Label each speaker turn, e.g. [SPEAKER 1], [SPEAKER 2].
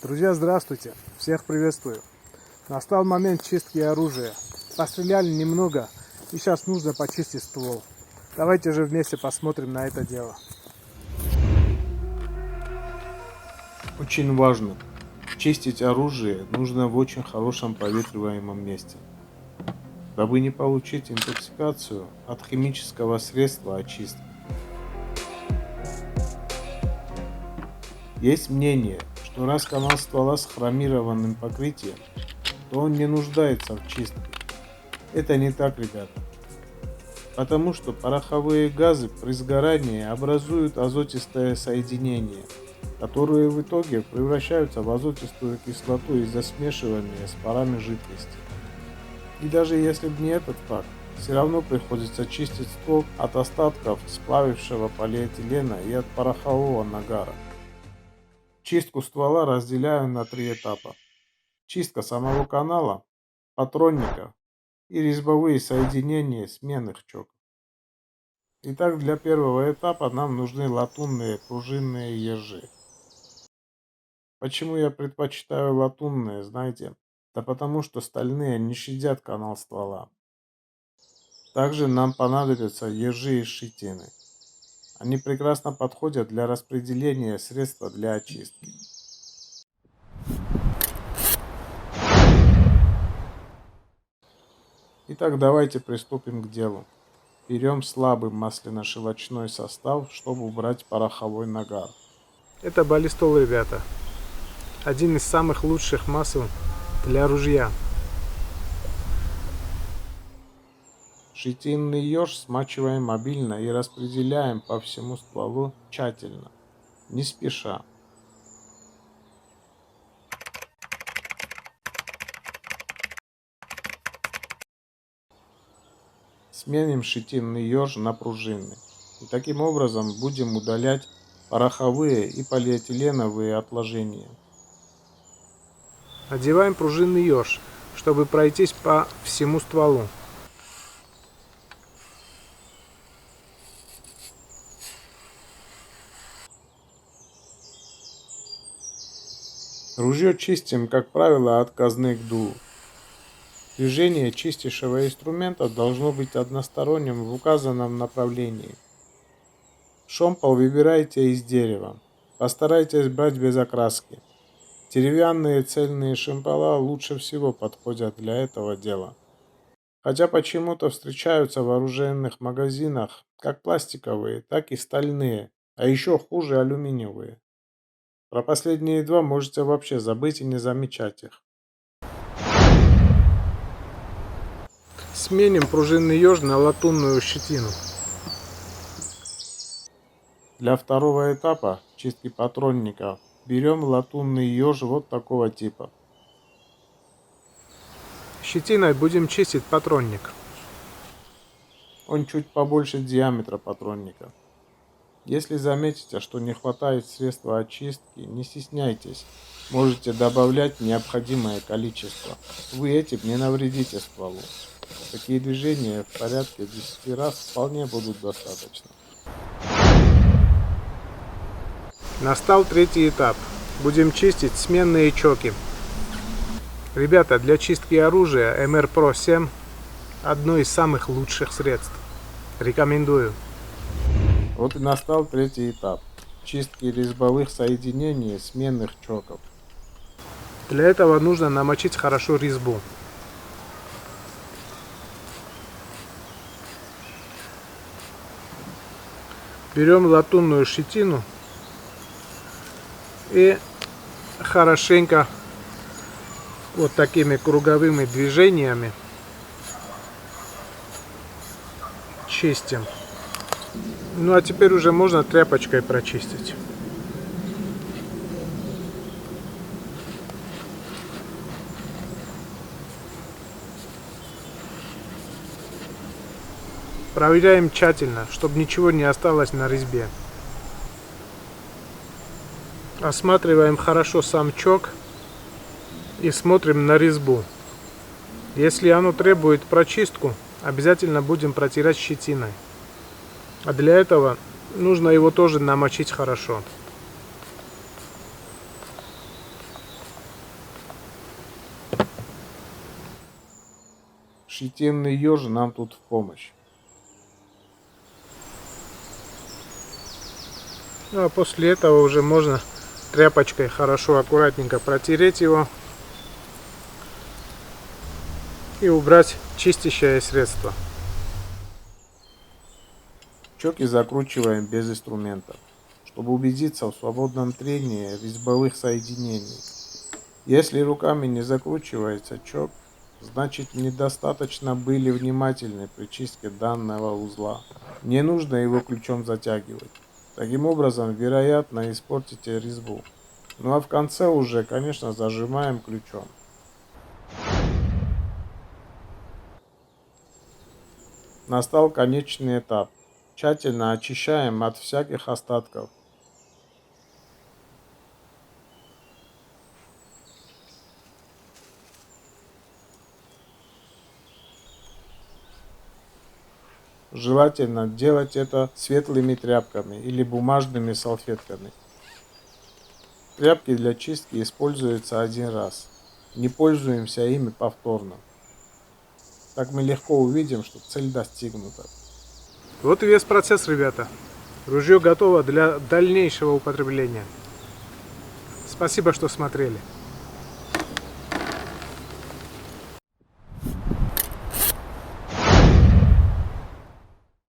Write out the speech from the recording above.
[SPEAKER 1] Друзья, здравствуйте! Всех приветствую! Настал момент чистки оружия. Постреляли немного, и сейчас нужно почистить ствол. Давайте же вместе посмотрим на это дело.
[SPEAKER 2] Очень важно. Чистить оружие нужно в очень хорошем проветриваемом месте, дабы не получить интоксикацию от химического средства очистки. Есть мнение, что раз канал ствола с хромированным покрытием, то он не нуждается в чистке. Это не так, ребята. Потому что пороховые газы при сгорании образуют азотистое соединение, которые в итоге превращаются в азотистую кислоту из-за смешивания с парами жидкости. И даже если бы не этот факт, все равно приходится чистить ствол от остатков сплавившего полиэтилена и от порохового нагара. Чистку ствола разделяю на 3 этапа. Чистка самого канала, патронника и резьбовые соединения сменных чоков. Итак, для первого этапа нам нужны латунные пружинные ежи. Почему я предпочитаю латунные, знаете? Да потому что стальные не щадят канал ствола. Также нам понадобятся ежи из щетины. Они прекрасно подходят для распределения средства для очистки. Итак, давайте приступим к делу. Берем слабый масляно-щелочной состав, чтобы убрать пороховой нагар.
[SPEAKER 1] Это баллистол, ребята. Один из самых лучших масел для ружья.
[SPEAKER 2] Щетинный еж смачиваем обильно и распределяем по всему стволу тщательно, не спеша. Сменим щетинный еж на пружинный. И таким образом будем удалять пороховые и полиэтиленовые отложения.
[SPEAKER 1] Одеваем пружинный еж, чтобы пройтись по всему стволу.
[SPEAKER 2] Ружье чистим, как правило, от казны к дулу. Движение чистейшего инструмента должно быть односторонним в указанном направлении. Шомпол выбирайте из дерева. Постарайтесь брать без окраски. Деревянные цельные шомпола лучше всего подходят для этого дела. Хотя почему-то встречаются в оружейных магазинах как пластиковые, так и стальные, а еще хуже алюминиевые. Про последние два можете вообще забыть и не замечать их.
[SPEAKER 1] Сменим пружинный еж на латунную щетину.
[SPEAKER 2] Для второго этапа чистки патронника берем латунный еж вот такого типа.
[SPEAKER 1] Щетиной будем чистить патронник.
[SPEAKER 2] Он чуть побольше диаметра патронника. Если заметите, что не хватает средства очистки, не стесняйтесь. Можете добавлять необходимое количество. Вы этим не навредите стволу. Такие движения в порядке 10 раз вполне будут достаточно.
[SPEAKER 1] Настал третий этап. Будем чистить сменные чоки. Ребята, для чистки оружия MR Pro 7 одно из самых лучших средств. Рекомендую.
[SPEAKER 2] Вот и настал третий этап. Чистки резьбовых соединений сменных чоков.
[SPEAKER 1] Для этого нужно намочить хорошо резьбу. Берем латунную щетину и хорошенько вот такими круговыми движениями чистим. Ну а теперь уже можно тряпочкой прочистить. Проверяем тщательно, чтобы ничего не осталось на резьбе. Осматриваем хорошо сам чок и смотрим на резьбу. Если оно требует прочистку, обязательно будем протирать щетиной. А для этого нужно его тоже намочить хорошо.
[SPEAKER 2] Щетинный еж нам тут в помощь.
[SPEAKER 1] Ну а после этого уже можно тряпочкой хорошо, аккуратненько протереть его и убрать чистящее средство.
[SPEAKER 2] Чоки закручиваем без инструментов, чтобы убедиться в свободном трении резьбовых соединений. Если руками не закручивается чок, значит недостаточно были внимательны при чистке данного узла. Не нужно его ключом затягивать. Таким образом, вероятно, испортите резьбу. Ну а в конце уже, конечно, зажимаем ключом. Настал конечный этап. Тщательно очищаем от всяких остатков. Желательно делать это светлыми тряпками или бумажными салфетками. Тряпки для чистки используются один раз. Не пользуемся ими повторно. Так мы легко увидим, что цель достигнута.
[SPEAKER 1] Вот и весь процесс, ребята. Ружье готово для дальнейшего употребления. Спасибо, что смотрели.